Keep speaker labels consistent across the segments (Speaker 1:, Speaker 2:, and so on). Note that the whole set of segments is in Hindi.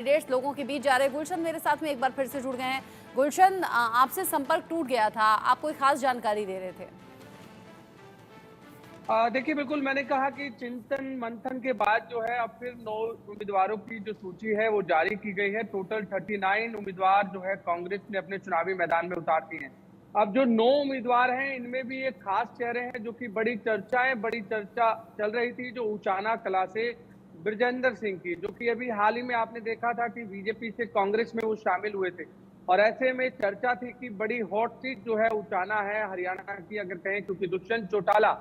Speaker 1: कैंडिडेट्स लोगों के बीच जा रहे हैं। गुलशन मेरे साथ में एक बार फिर से जुड़ गए हैं। गुलशन, आपसे संपर्क टूट गया था, आप कोई खास जानकारी दे रहे थे।
Speaker 2: देखिए, बिल्कुल मैंने कहा कि चिंतन मंथन के बाद जो है अब फिर 9 उम्मीदवारों की जो सूची है वो जारी की गई है। टोटल 39 उम्मीदवार जो है कांग्रेस ने अपने चुनावी मैदान में उतार दिए हैं। अब जो 9 उम्मीदवार हैं इनमें भी एक खास चेहरे हैं जो कि बड़ी चर्चा चल रही थी, जो उचाना कला से बृजेंद्र सिंह की, जो कि अभी हाल ही में आपने देखा था कि बीजेपी से कांग्रेस में वो शामिल हुए थे। और ऐसे में चर्चा थी कि बड़ी हॉट सीट जो है उचाना है हरियाणा की, अगर कहें, क्योंकि दुष्यंत चौटाला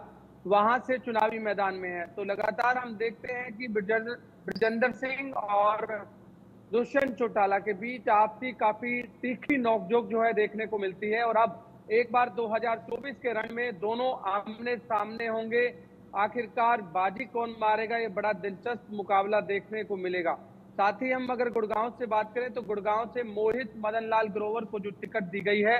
Speaker 2: वहां से चुनावी मैदान में है। तो लगातार हम देखते हैं कि बृजेंद्र सिंह और दुष्यंत चौटाला के बीच आपसी काफी तीखी नोकझोंक जो है देखने को मिलती है। और अब एक बार 2024 के रण में दोनों आमने सामने होंगे। आखिरकार बाजी कौन मारेगा, ये बड़ा दिलचस्प मुकाबला देखने को मिलेगा। साथ ही हम अगर गुड़गांव से बात करें तो गुड़गांव से मोहित मदन लाल ग्रोवर को जो टिकट दी गई है,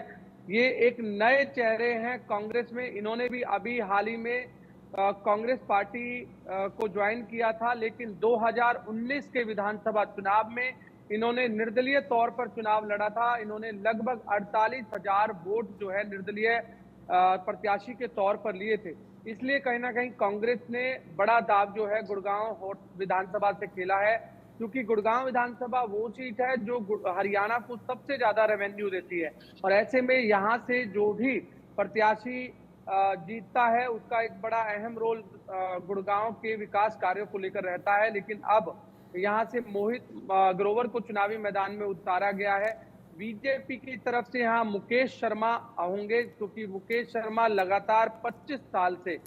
Speaker 2: ये एक नए चेहरे हैं कांग्रेस में। इन्होंने भी अभी हाल ही में कांग्रेस पार्टी को ज्वाइन किया था, लेकिन 2019 के विधानसभा चुनाव में इन्होंने निर्दलीय तौर पर चुनाव लड़ा था। इन्होंने लगभग 48,000 वोट जो है निर्दलीय प्रत्याशी के तौर पर लिए थे। इसलिए कहीं ना कहीं कांग्रेस ने बड़ा दाव जो है गुड़गांव विधानसभा से खेला है, क्योंकि गुड़गांव विधानसभा वो सीट है जो हरियाणा को सबसे ज्यादा रेवेन्यू देती है। और ऐसे में यहाँ से जो भी प्रत्याशी जीतता है उसका एक बड़ा अहम रोल गुड़गांव के विकास कार्यों को लेकर रहता है। लेकिन अब यहाँ से मोहित ग्रोवर को चुनावी मैदान में उतारा गया है। बीजेपी की तरफ से यहाँ मुकेश शर्मा होंगे, क्योंकि मुकेश शर्मा लगातार 25 साल से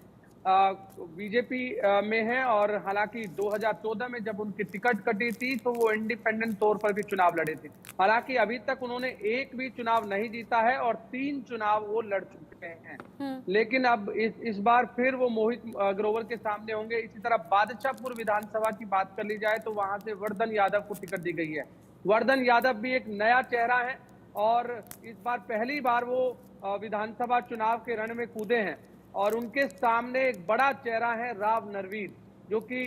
Speaker 2: बीजेपी में है। और हालांकि 2014 में जब उनकी टिकट कटी थी तो वो इंडिपेंडेंट तौर पर भी चुनाव लड़े थे। हालांकि अभी तक उन्होंने एक भी चुनाव नहीं जीता है और 3 चुनाव वो लड़ चुके हैं।
Speaker 1: हम्म।
Speaker 2: लेकिन अब इस बार फिर वो मोहित ग्रोवर के सामने होंगे। इसी तरह बादशाहपुर विधानसभा की बात कर ली जाए तो वहां से वर्धन यादव को टिकट दी गई है। वर्धन यादव भी एक नया चेहरा है और इस बार पहली बार वो विधानसभा चुनाव के रण में कूदे हैं। और उनके सामने एक बड़ा चेहरा है राव नरवीर, जो कि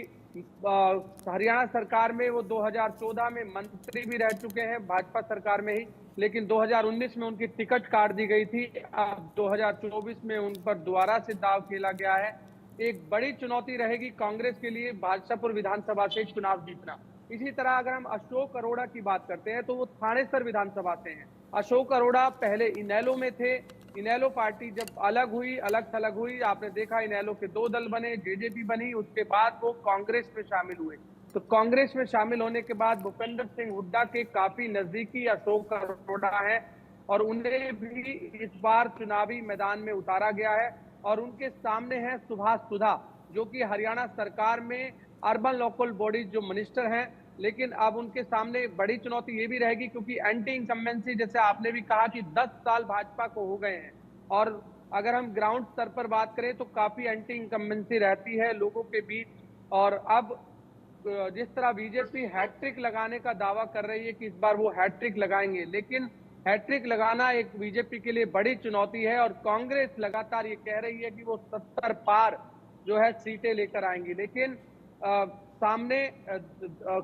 Speaker 2: हरियाणा सरकार में वो 2014 में मंत्री भी रह चुके हैं, भाजपा सरकार में ही। लेकिन 2019 में उनकी टिकट काट दी गई थी। अब 2024 में उन पर दोबारा से दाव खेला गया है। एक बड़ी चुनौती रहेगी कांग्रेस के लिए बादशाहपुर विधानसभा से चुनाव जीतना। इसी तरह अगर हम अशोक अरोड़ा की बात करते हैं तो वो थानेसर विधानसभा से हैं। अशोक अरोड़ा पहले इनेलो में थे। इनेलो पार्टी जब अलग थलग हुई, आपने देखा इनेलो के 2 दल बने, जेजेपी बनी, उसके बाद वो कांग्रेस में शामिल हुए। तो कांग्रेस में शामिल होने के बाद भूपेंद्र सिंह हुड्डा के काफी नजदीकी अशोक अरोड़ा है और उन्हें भी इस बार चुनावी मैदान में उतारा गया है। और उनके सामने है सुभाष सुधा, जो कि हरियाणा सरकार में अर्बन लोकल बॉडीज जो मिनिस्टर हैं। लेकिन अब उनके सामने बड़ी चुनौती ये भी रहेगी, क्योंकि एंटी इंकम्बेंसी, जैसे आपने भी कहा कि 10 साल भाजपा को हो गए हैं और अगर हम ग्राउंड स्तर पर बात करें तो काफी एंटी इंकम्बेंसी रहती है लोगों के बीच। और अब जिस तरह बीजेपी हैट्रिक लगाने का दावा कर रही है कि इस बार वो हैट्रिक लगाएंगे, लेकिन हैट्रिक लगाना एक बीजेपी के लिए बड़ी चुनौती है। और कांग्रेस लगातार ये कह रही है कि वो 70 पार जो है सीटें लेकर आएंगी। लेकिन सामने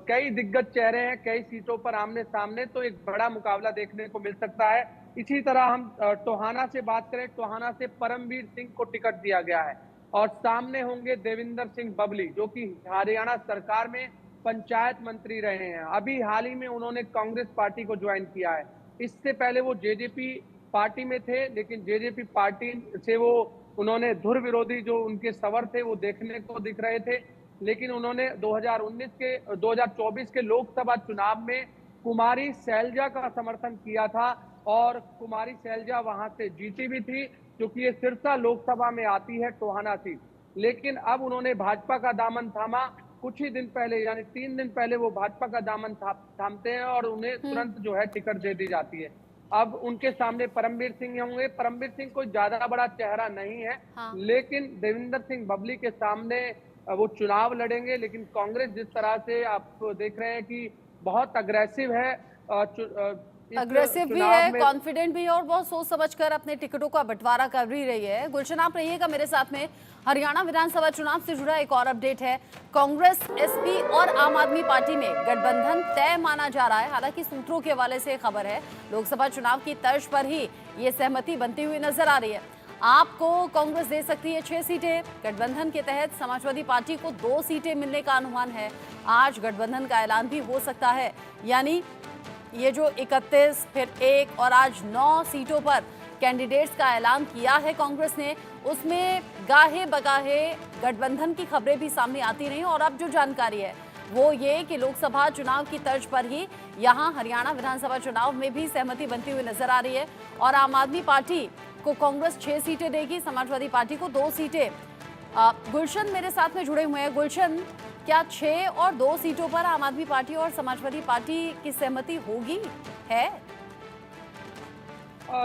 Speaker 2: कई दिग्गज चेहरे हैं, कई सीटों पर आमने सामने, तो एक बड़ा मुकाबला देखने को मिल सकता है। इसी तरह हम टोहाना से बात करें, टोहाना से परमवीर सिंह को टिकट दिया गया है और सामने होंगे देविंदर सिंह बबली, जो कि हरियाणा सरकार में पंचायत मंत्री रहे हैं। अभी हाल ही में उन्होंने कांग्रेस पार्टी को ज्वाइन किया है। इससे पहले वो जेजेपी पार्टी में थे, लेकिन जेजेपी पार्टी से वो उन्होंने धुर विरोधी जो उनके सवर थे वो देखने को दिख रहे थे। लेकिन उन्होंने 2024 के लोकसभा चुनाव में कुमारी सैलजा का समर्थन किया था और कुमारी सैलजा वहां से जीती भी थी, क्योंकि ये सिरसा लोकसभा में आती है टोहाना सीट। लेकिन अब उन्होंने भाजपा का दामन थामा। कुछ ही दिन पहले, यानी 3 दिन पहले, वो भाजपा का दामन थामते हैं और उन्हें
Speaker 1: हम्म।
Speaker 2: तुरंत जो है टिकट दे दी जाती है। अब उनके सामने परमवीर सिंह होंगे। परमवीर सिंह कोई ज्यादा बड़ा चेहरा नहीं है,
Speaker 1: हाँ।
Speaker 2: लेकिन देविंदर सिंह बबली के सामने वो चुनाव लड़ेंगे। लेकिन कांग्रेस जिस तरह से आप देख रहे हैं कि बहुत अग्रेसिव है
Speaker 1: अग्रेसिव भी
Speaker 2: चुनाव
Speaker 1: है,
Speaker 2: में।
Speaker 1: कॉन्फिडेंट भी है और बहुत सोच समझकर अपने टिकटों का बंटवारा कर भी रही है। गुलशन, आप रहिएगा मेरे साथ में। हरियाणा विधानसभा चुनाव से जुड़ा एक और अपडेट है। कांग्रेस, एसपी और आम आदमी पार्टी में गठबंधन तय माना जा रहा है। हालांकि सूत्रों के हवाले से खबर है लोकसभा चुनाव की तर्ज पर ही ये सहमति बनती हुई नजर आ रही है। आपको कांग्रेस दे सकती है 6 सीटें। गठबंधन के तहत समाजवादी पार्टी को 2 सीटें मिलने का अनुमान है। आज गठबंधन का ऐलान भी हो सकता है, यानी ये जो 31 फिर 1 और आज 9 सीटों पर कैंडिडेट्स का ऐलान किया है कांग्रेस ने, उसमें गाहे बगाहे गठबंधन की खबरें भी सामने आती रही। और अब जो जानकारी है वो ये कि लोकसभा चुनाव की तर्ज पर ही यहां हरियाणा विधानसभा चुनाव में भी सहमति बनती हुई नजर आ रही है। और आम आदमी पार्टी को कांग्रेस 6 सीटें देगी, समाजवादी पार्टी को 2 सीटें। गुलशन मेरे साथ में जुड़े हुए हैं। गुलशन, क्या 6 और 2 सीटों पर आम आदमी पार्टी और समाजवादी पार्टी की सहमति होगी है?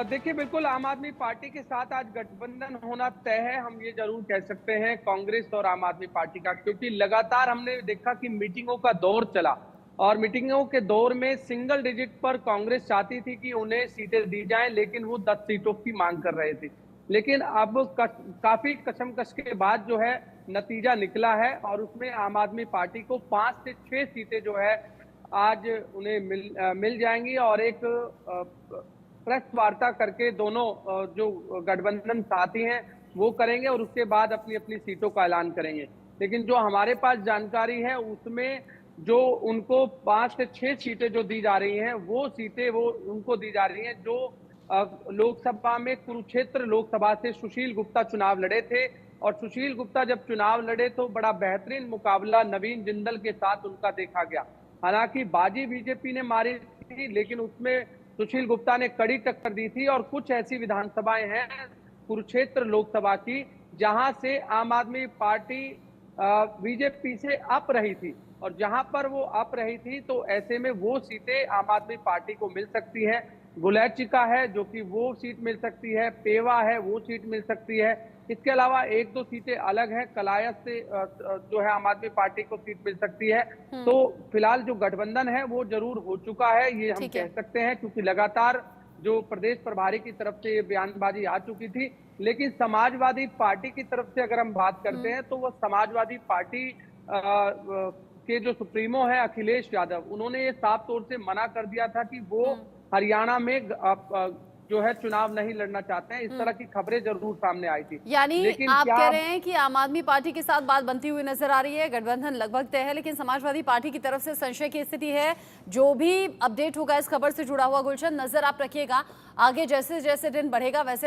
Speaker 2: देखिए, बिल्कुल आम आदमी पार्टी के साथ आज गठबंधन होना तय है, हम ये जरूर कह सकते हैं कांग्रेस और आम आदमी पार्टी का, क्योंकि लगातार हमने देखा कि मीटिंगों का दौर चला और मीटिंगों के दौर में सिंगल डिजिट पर कांग्रेस चाहती थी कि उन्हें सीटें दी जाएं, लेकिन वो 10 सीटों की मांग कर रहे थे। लेकिन अब काफी कशमकश के बाद जो है नतीजा निकला है और उसमें आम आदमी पार्टी को 5 से 6 सीटें जो है आज उन्हें मिल जाएंगी और एक प्रेस वार्ता करके दोनों जो गठबंधन साथी हैं वो करेंगे और उसके बाद अपनी अपनी सीटों का ऐलान करेंगे। लेकिन जो हमारे पास जानकारी है उसमें जो उनको 5 से 6 सीटें जो दी जा रही हैं वो सीटें वो उनको दी जा रही हैं जो लोकसभा में कुरुक्षेत्र लोकसभा से सुशील गुप्ता चुनाव लड़े थे। और सुशील गुप्ता जब चुनाव लड़े तो बड़ा बेहतरीन मुकाबला नवीन जिंदल के साथ उनका देखा गया। हालांकि बाजी बीजेपी ने मारी थी, लेकिन उसमें सुशील गुप्ता ने कड़ी टक्कर दी थी। और कुछ ऐसी विधानसभाएं हैं कुरुक्षेत्र लोकसभा की जहां से आम आदमी पार्टी बीजेपी से अप रही थी, और जहां पर वो अप रही थी तो ऐसे में वो सीटें आम आदमी पार्टी को मिल सकती है। गुलेचिका है जो कि वो सीट मिल सकती है, पेवा है वो सीट मिल सकती है। इसके अलावा 1-2 सीटें अलग है, कलायत से जो है आम आदमी पार्टी को सीट मिल सकती है। तो फिलहाल जो गठबंधन है वो जरूर हो चुका है, ये हम कह सकते हैं, क्योंकि लगातार जो प्रदेश प्रभारी की तरफ से ये बयानबाजी आ चुकी थी। लेकिन समाजवादी पार्टी की तरफ से अगर हम बात करते हैं तो वो समाजवादी पार्टी के जो सुप्रीमो है अखिलेश यादव, उन्होंने ये साफ तौर से मना कर दिया था कि वो हरियाणा में जो है चुनाव नहीं लड़ना चाहते हैं। इस तरह की खबरें जरूर सामने आई थी।
Speaker 1: यानी
Speaker 2: लेकिन
Speaker 1: आप कह रहे हैं कि आम आदमी पार्टी के साथ बात बनती हुई नजर आ रही है, गठबंधन लगभग तय है, लेकिन समाजवादी पार्टी की तरफ से संशय की स्थिति है। जो भी अपडेट होगा इस खबर से जुड़ा हुआ गुलशन, नजर आप रखिएगा। आगे जैसे जैसे दिन बढ़ेगा वैसे